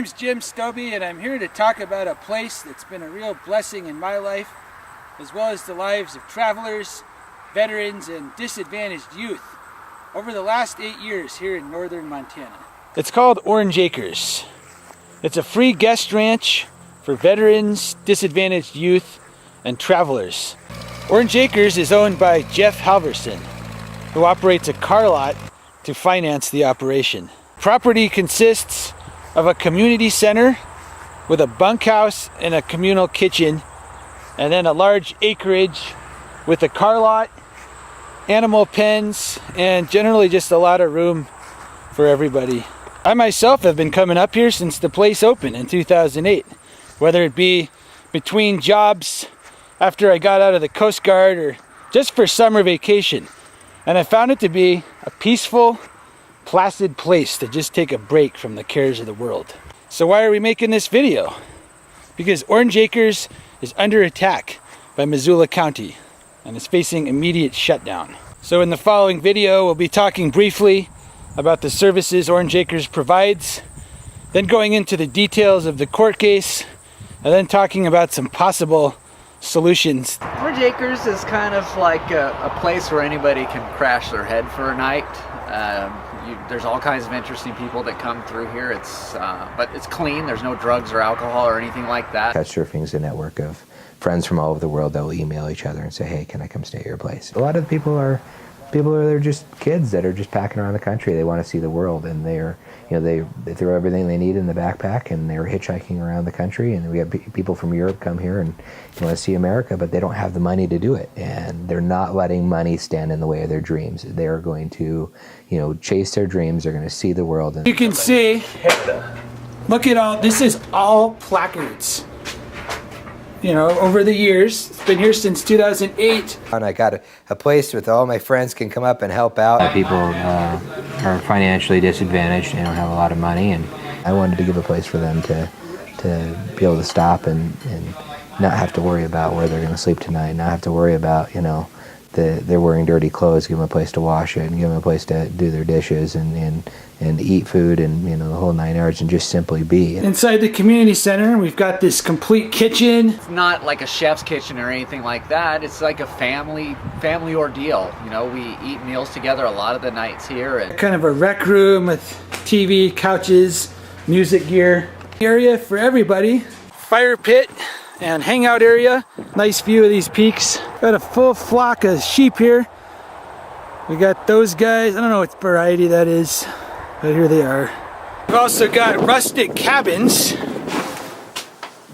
name's Jim Stobie, and I'm here to talk about a place that's been a real blessing in my life, as well as the lives of travelers, veterans, and disadvantaged youth over the last 8 years here in northern Montana. It's called Orange Acres. It's a free guest ranch for veterans, disadvantaged youth, and travelers. Orange Acres is owned by Jeff Halverson, who operates a car lot to finance the operation. Property consists of a community center with a bunkhouse and a communal kitchen, and then a large acreage with a car lot, animal pens, and generally just a lot of room for everybody. I myself have been coming up here since the place opened in 2008, whether it be between jobs after I got out of the Coast Guard or just for summer vacation. And I found it to be a peaceful, placid place to just take a break from the cares of the world. So why are we making this video? Because Orange Acres is under attack by Missoula County and is facing immediate shutdown. So in the following video, we'll be talking briefly about the services Orange Acres provides, then going into the details of the court case, and then talking about some possible solutions. Orange Acres is kind of like a place where anybody can crash their head for a night. There's all kinds of interesting people that come through here. But it's clean. There's no drugs or alcohol or anything like that. Couchsurfing is a network of friends from all over the world that will email each other and say, hey, can I come stay at your place? A lot of the people are they're just kids that are just packing around the country. They want to see the world, and they throw everything they need in the backpack, and they're hitchhiking around the country. And we have people from Europe come here and want to see America, but they don't have the money to do it, and they're not letting money stand in the way of their dreams. They're going to, chase their dreams. They're going to see the world. And you can see, look at all, this is all placards. Over the years. It's been here since 2008. And I got a place with all my friends can come up and help out. People are financially disadvantaged. They don't have a lot of money, and I wanted to give a place for them to be able to stop and not have to worry about where they're going to sleep tonight, not have to worry about, they're wearing dirty clothes, give them a place to wash it, and give them a place to do their dishes and eat food, and the whole 9 yards, and just simply be. Inside the community center, we've got this complete kitchen. It's not like a chef's kitchen or anything like that. It's like a family ordeal. We eat meals together a lot of the nights here. And kind of a rec room with TV, couches, music gear. Area for everybody. Fire pit and hangout area. Nice view of these peaks. Got a full flock of sheep here. We got those guys. I don't know what variety that is, but here they are. We've also got rustic cabins.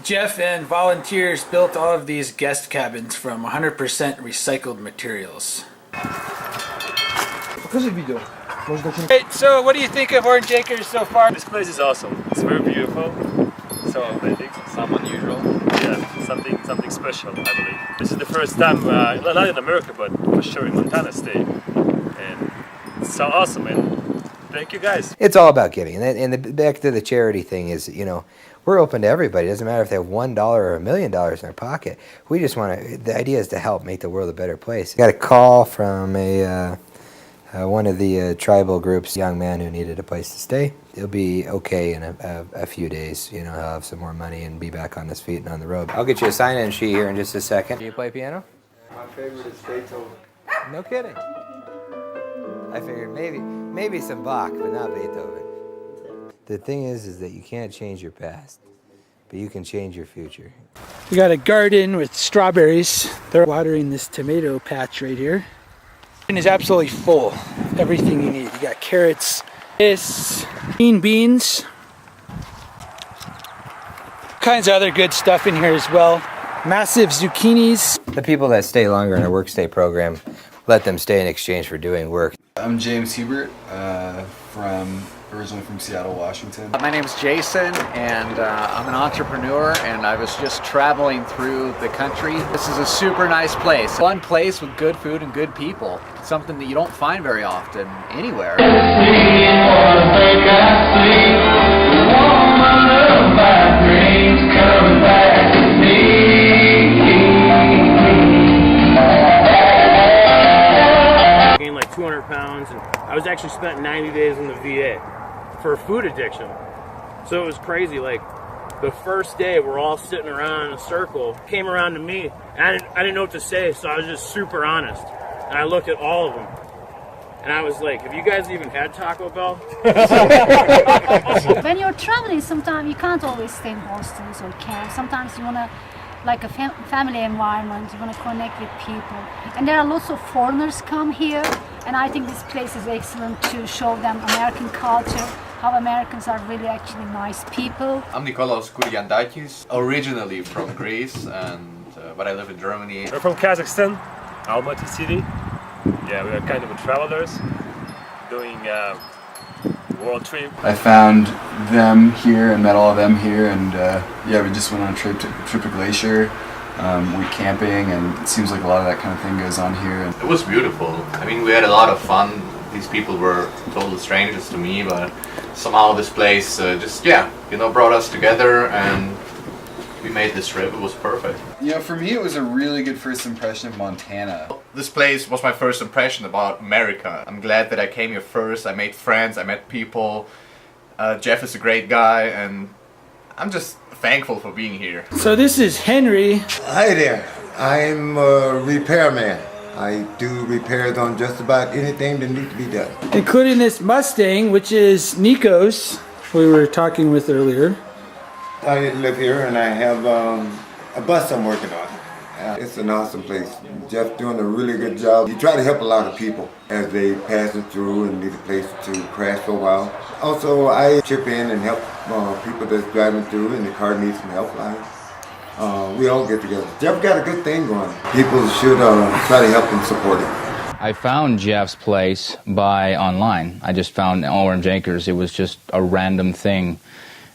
Jeff and volunteers built all of these guest cabins from 100% recycled materials. Hey, so what do you think of Orange Acres so far? This place is awesome. It's very beautiful. So authentic. Some unusual. Yeah, something special, I believe. This is the first time, not in America, but for sure in Montana State. And it's so awesome, and thank you guys. It's all about giving. And the back to the charity thing is, we're open to everybody. It doesn't matter if they have $1 or $1 million in their pocket. We just want to, the idea is to help make the world a better place. Got a call from one of the tribal groups, young man who needed a place to stay. He'll be okay in a few days. He'll have some more money and be back on his feet and on the road. I'll get you a sign-in sheet here in just a second. Do you play piano? My favorite is Beethoven. No kidding. I figured maybe some Bach, but not Beethoven. The thing is that you can't change your past, but you can change your future. We got a garden with strawberries. They're watering this tomato patch right here. It is absolutely full. Everything you need. You got carrots, green beans, kinds of other good stuff in here as well. Massive zucchinis. The people that stay longer in our work stay program, let them stay in exchange for doing work. I'm James Hebert, originally from Seattle, Washington. My name is Jason, and I'm an entrepreneur, and I was just traveling through the country. This is a super nice place. Fun place with good food and good people. Something that you don't find very often anywhere. Gained like 200 pounds, and I was actually spent 90 days in the VA for food addiction. So it was crazy. Like the first day, we're all sitting around in a circle. Came around to me, and I didn't know what to say, so I was just super honest. And I looked at all of them, and I was like, "Have you guys even had Taco Bell?" When you're traveling, sometimes you can't always stay in hostels or camps. Sometimes you wanna, like a family environment, you wanna connect with people. And there are lots of foreigners come here, and I think this place is excellent to show them American culture, how Americans are really actually nice people. I'm Nikolaos Kuriandakis, originally from Greece, but I live in Germany. We're from Kazakhstan, Almaty city. Yeah, we are kind of travelers doing a world trip. I found them here and met all of them here, and yeah, we just went on a trip to Glacier. We're camping, and it seems like a lot of that kind of thing goes on here. And It was beautiful. I mean, we had a lot of fun. These people were total strangers to me, but somehow this place brought us together, and we made this trip. It was perfect. you know, for me, it was a really good first impression of Montana. This place was my first impression about America. I'm glad that I came here first. I made friends, I met people. Jeff is a great guy, and I'm just thankful for being here. So this is Henry. Hi there. I'm a repairman. I do repairs on just about anything that needs to be done. Including this Mustang, which is Nico's, we were talking with earlier. I live here and I have a bus I'm working on. It's an awesome place. Jeff doing a really good job. You try to help a lot of people as they pass it through and need a place to crash for a while. Also, I chip in and help people that's driving through and the car needs some help. We all get together. Jeff got a good thing going. People should try to help and support it. I found Jeff's place by online. I just found Orange Acres. It was just a random thing.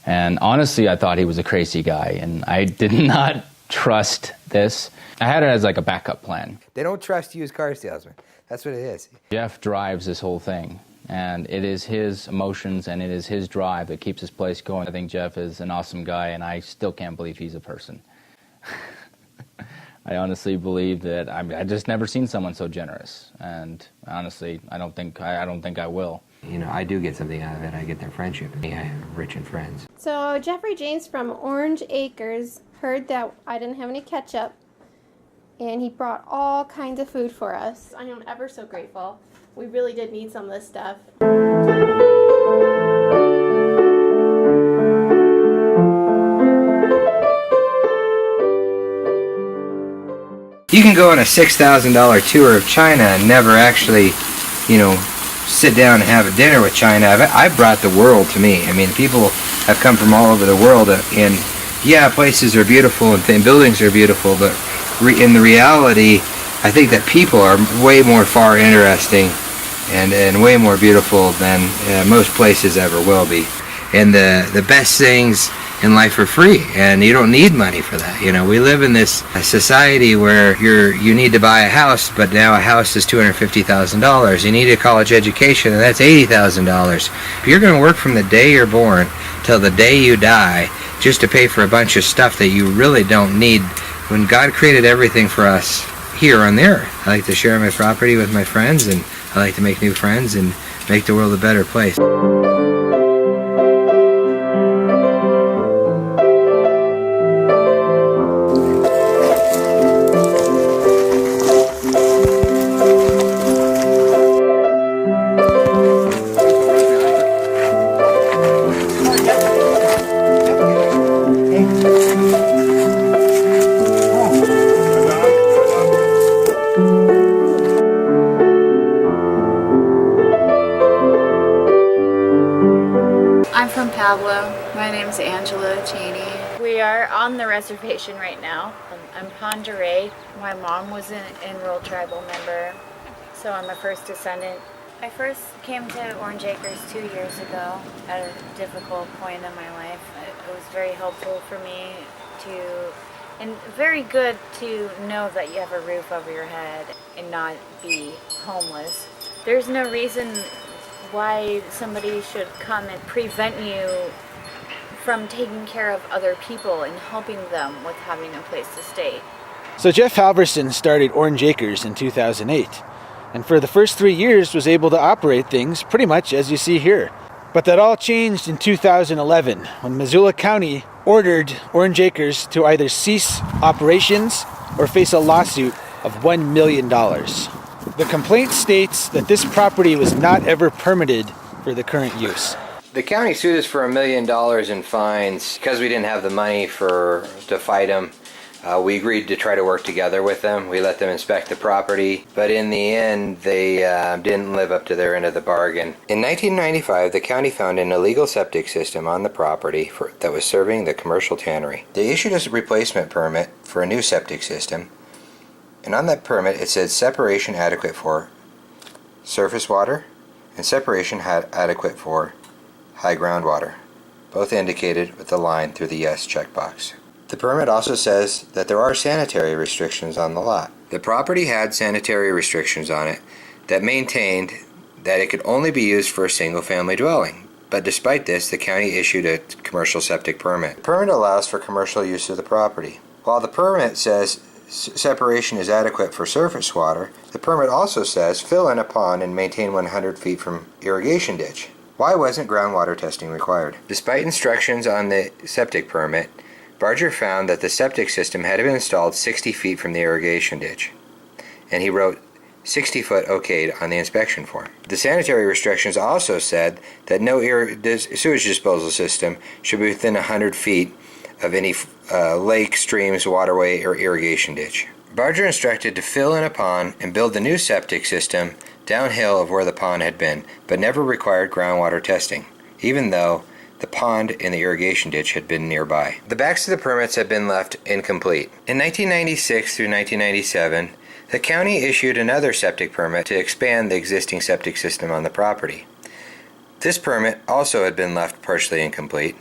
And honestly, I thought he was a crazy guy, and I did not trust this. I had it as like a backup plan. They don't trust used car salesmen. That's what it is. Jeff drives this whole thing, and it is his emotions and it is his drive that keeps this place going. I think Jeff is an awesome guy, and I still can't believe he's a person. I honestly believe that I just never seen someone so generous, and honestly, I don't think I will. You know, I do get something out of it. I get their friendship. I have rich and friends. So Jeffrey James from Orange Acres heard that I didn't have any ketchup, and he brought all kinds of food for us. I am ever so grateful. We really did need some of this stuff. You can go on a $6,000 tour of China and never actually, sit down and have a dinner with China. I brought the world to me. I mean, people have come from all over the world, and yeah, places are beautiful and buildings are beautiful, but in the reality, I think that people are way more far interesting and way more beautiful than most places ever will be. And the best things in life are free, and you don't need money for that. We live in this society where you need to buy a house, but now a house is $250,000. You need a college education, and that's $80,000. If you're going to work from the day you're born till the day you die just to pay for a bunch of stuff that you really don't need, when God created everything for us here on the earth. I like to share my property with my friends, and I like to make new friends and make the world a better place. My name's Angela Cheney. We are on the reservation right now. I'm Ponderay. My mom was an enrolled tribal member, so I'm a first descendant. I first came to Orange Acres 2 years ago at a difficult point in my life. It was very helpful for me and very good to know that you have a roof over your head and not be homeless. There's no reason why somebody should come and prevent you from taking care of other people and helping them with having a place to stay. So Jeff Halverson started Orange Acres in 2008, and for the first 3 years was able to operate things pretty much as you see here. But that all changed in 2011 when Missoula County ordered Orange Acres to either cease operations or face a lawsuit of $1 million. The complaint states that this property was not ever permitted for the current use. The county sued us for $1 million in fines because we didn't have the money to fight them. We agreed to try to work together with them. We let them inspect the property, but in the end, they didn't live up to their end of the bargain. In 1995, the county found an illegal septic system on the property that was serving the commercial tannery. They issued us a replacement permit for a new septic system, and on that permit it said separation adequate for surface water and separation adequate for high groundwater, both indicated with the line through the yes checkbox. The permit also says that there are sanitary restrictions on the lot. The property had sanitary restrictions on it that maintained that it could only be used for a single-family dwelling. But despite this, the county issued a commercial septic permit. The permit allows for commercial use of the property. While the permit says separation is adequate for surface water, the permit also says fill in a pond and maintain 100 feet from irrigation ditch. Why wasn't groundwater testing required? Despite instructions on the septic permit, Barger found that the septic system had been installed 60 feet from the irrigation ditch, and he wrote 60 foot okayed on the inspection form. The sanitary restrictions also said that no sewage disposal system should be within 100 feet of any lake, streams, waterway, or irrigation ditch. Barger instructed to fill in a pond and build the new septic system downhill of where the pond had been, but never required groundwater testing, even though the pond and the irrigation ditch had been nearby. The backs of the permits had been left incomplete. In 1996 through 1997, the county issued another septic permit to expand the existing septic system on the property. This permit also had been left partially incomplete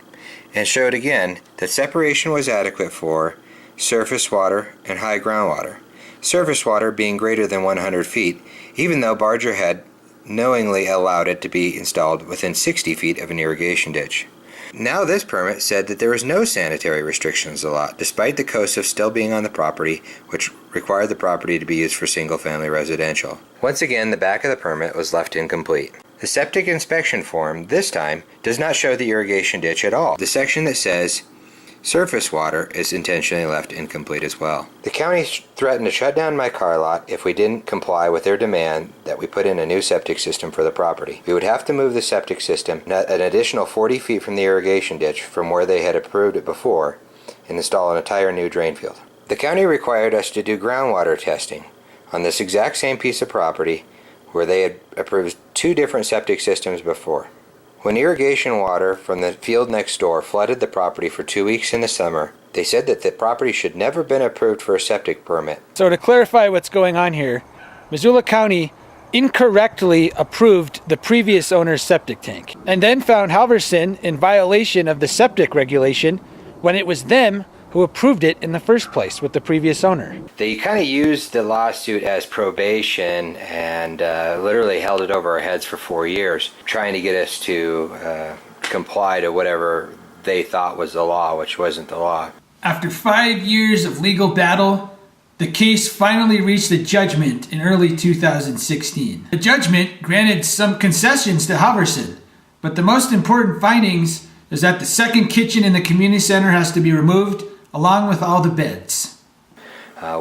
and showed again that separation was adequate for surface water and high groundwater, surface water being greater than 100 feet, even though Barger had knowingly allowed it to be installed within 60 feet of an irrigation ditch. Now this permit said that there was no sanitary restrictions on the lot, despite the COSF still being on the property, which required the property to be used for single-family residential. Once again, the back of the permit was left incomplete. The septic inspection form, this time, does not show the irrigation ditch at all. The section that says surface water is intentionally left incomplete as well. The county threatened to shut down my car lot if we didn't comply with their demand that we put in a new septic system for the property. We would have to move the septic system an additional 40 feet from the irrigation ditch from where they had approved it before and install an entire new drain field. The county required us to do groundwater testing on this exact same piece of property where they had approved 2 different septic systems before. When irrigation water from the field next door flooded the property for 2 weeks in the summer, they said that the property should never have been approved for a septic permit. So to clarify what's going on here, Missoula County incorrectly approved the previous owner's septic tank and then found Halverson in violation of the septic regulation when it was them who approved it in the first place with the previous owner. They kind of used the lawsuit as probation and literally held it over our heads for 4 years, trying to get us to comply to whatever they thought was the law, which wasn't the law. After 5 years of legal battle, the case finally reached a judgment in early 2016. The judgment granted some concessions to Halverson, but the most important findings is that the second kitchen in the community center has to be removed, along with all the beds.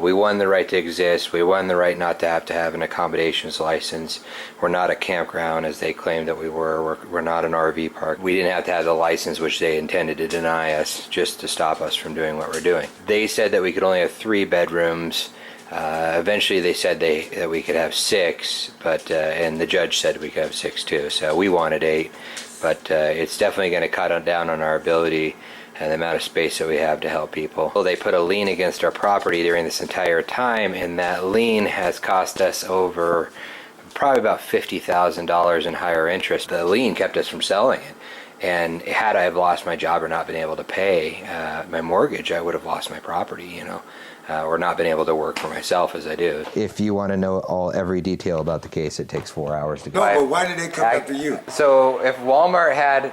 We won the right to exist. We won the right not to have an accommodations license. We're not a campground as they claimed that we were. We're not an RV park. We didn't have to have the license, which they intended to deny us just to stop us from doing what we're doing. They said that we could only have 3 bedrooms. Eventually they said that we could have 6, but and the judge said we could have 6 too. So we wanted 8, but it's definitely going to cut down on our ability and the amount of space that we have to help people. Well, they put a lien against our property during this entire time, and that lien has cost us over probably about $50,000 in higher interest. The lien kept us from selling it, and had I have lost my job or not been able to pay my mortgage, I would have lost my property, or not been able to work for myself as I do. If you want to know every detail about the case, it takes 4 hours to go. No, but why did they come after you? So if Walmart had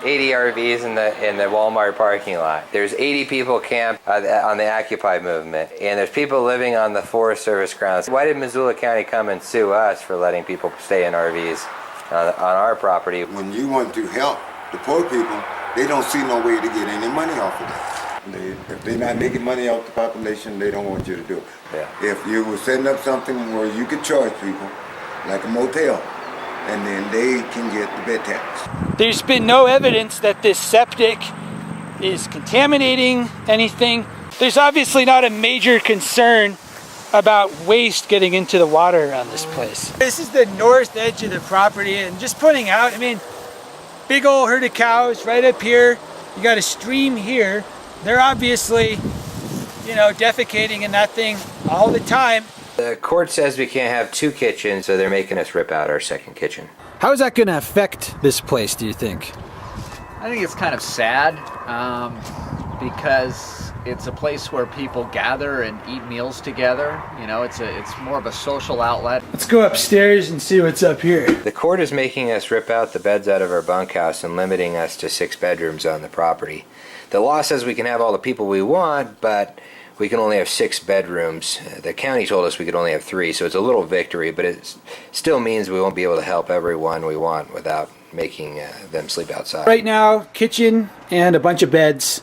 80 RVs in the Walmart parking lot. There's 80 people camped on the Occupy movement, and there's people living on the Forest Service grounds. Why did Missoula County come and sue us for letting people stay in RVs? on our property. When you want to help the poor people, they don't see no way to get any money off of that. If they're not making money off the population, they don't want you to do it. Yeah. If you were setting up something where you could charge people, like a motel, and then they can get the bed tax. There's been no evidence that this septic is contaminating anything. There's obviously not a major concern about waste getting into the water around this place. This is the north edge of the property, and just pointing out, I mean, big old herd of cows right up here. You got a stream here. They're obviously, you know, defecating in that thing all the time. The court says we can't have 2 kitchens, so they're making us rip out our second kitchen. How is that going to affect this place, do you think? I think it's kind of sad because it's a place where people gather and eat meals together. You know, it's more of a social outlet. Let's go upstairs and see what's up here. The court is making us rip out the beds out of our bunkhouse and limiting us to 6 bedrooms on the property. The law says we can have all the people we want, but we can only have 6 bedrooms. The county told us we could only have 3, so it's a little victory, but it still means we won't be able to help everyone we want without making them sleep outside. Right now, kitchen and a bunch of beds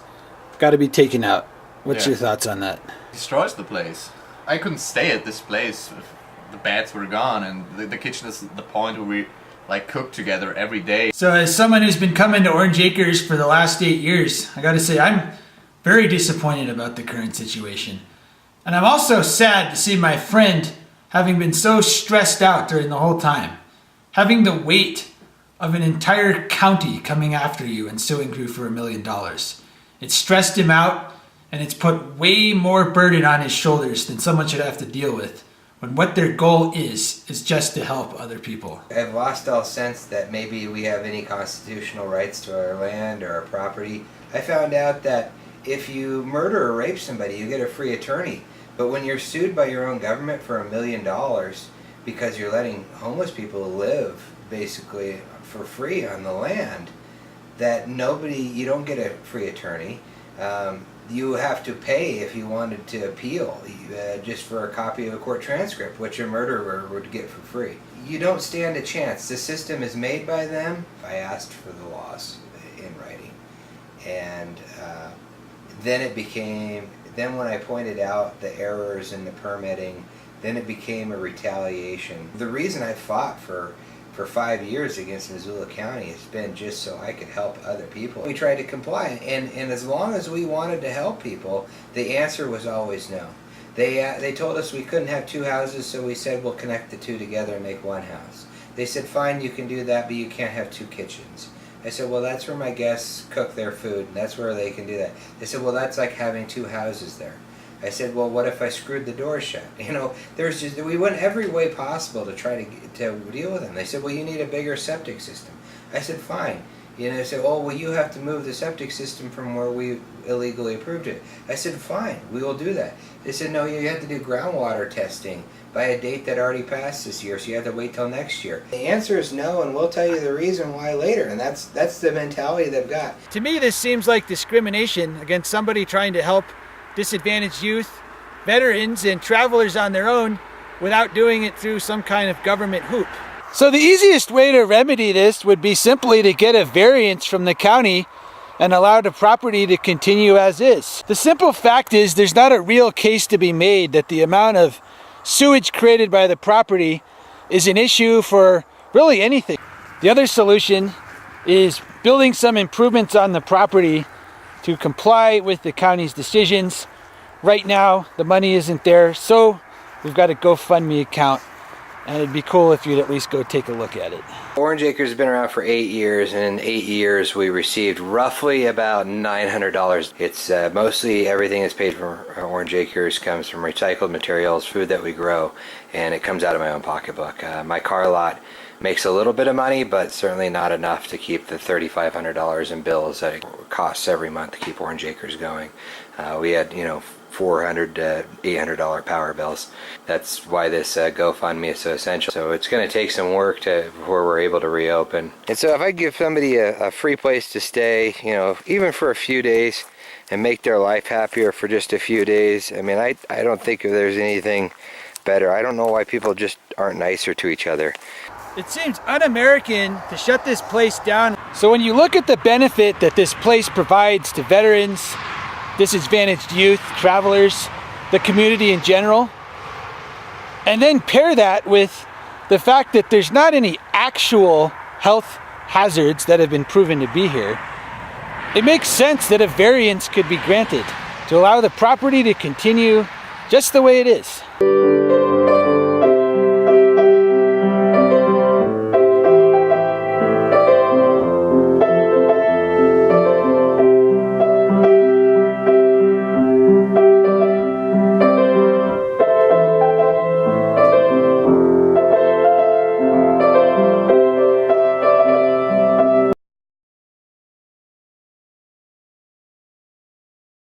got to be taken out. What's your thoughts on that? Destroys the place. I couldn't stay at this place if the beds were gone, and the kitchen is the point where we like cook together every day. So as someone who's been coming to Orange Acres for the last 8 years, I gotta say I'm very disappointed about the current situation. And I'm also sad to see my friend having been so stressed out during the whole time, having the weight of an entire county coming after you and suing you for $1 million. It stressed him out, and it's put way more burden on his shoulders than someone should have to deal with, when what their goal is just to help other people. I've lost all sense that maybe we have any constitutional rights to our land or our property. I found out that if you murder or rape somebody, you get a free attorney. But when you're sued by your own government for $1 million because you're letting homeless people live basically for free on the land, that you don't get a free attorney. You have to pay if you wanted to appeal, just for a copy of a court transcript, which a murderer would get for free. You don't stand a chance. The system is made by them. I asked for the laws in writing. And then when I pointed out the errors in the permitting, then it became a retaliation. The reason I fought for 5 years against Missoula County has been just so I could help other people. We tried to comply, and as long as we wanted to help people, the answer was always no. They told us we couldn't have 2 houses, so we said we'll connect the 2 together and make 1 house. They said, fine, you can do that, but you can't have 2 kitchens. I said, well, that's where my guests cook their food, and that's where they can do that. They said, well, that's like having 2 houses there. I said, well, what if I screwed the door shut? You know, we went every way possible to try to deal with them. They said, well, you need a bigger septic system. I said, fine. You know, they said, oh, well, you have to move the septic system from where we illegally approved it. I said, fine, we will do that. They said, no, you have to do groundwater testing by a date that already passed this year, so you have to wait till next year. The answer is no, and we'll tell you the reason why later, and that's the mentality they've got. To me, this seems like discrimination against somebody trying to help disadvantaged youth, veterans, and travelers on their own without doing it through some kind of government hoop. So the easiest way to remedy this would be simply to get a variance from the county and allow the property to continue as is. The simple fact is there's not a real case to be made that the amount of sewage created by the property is an issue for really anything. The other solution is building some improvements on the property to comply with the county's decisions. Right now, the money isn't there, so we've got a GoFundMe account, and it'd be cool if you'd at least go take a look at it. Orange Acres has been around for 8 years, and in 8 years we received roughly about $900. It's mostly everything that's paid from Orange Acres comes from recycled materials, food that we grow, and it comes out of my own pocketbook. My car lot makes a little bit of money, but certainly not enough to keep the $3,500 in bills that it costs every month to keep Orange Acres going. We had, $400 to $800 power bills. That's why this GoFundMe is so essential. So it's going to take some work before we're able to reopen. And so if I give somebody a free place to stay, even for a few days, and make their life happier for just a few days, I mean, I don't think there's anything better. I don't know why people just aren't nicer to each other. It seems un-American to shut this place down. So when you look at the benefit that this place provides to veterans, disadvantaged youth, travelers, the community in general, and then pair that with the fact that there's not any actual health hazards that have been proven to be here, it makes sense that a variance could be granted to allow the property to continue just the way it is.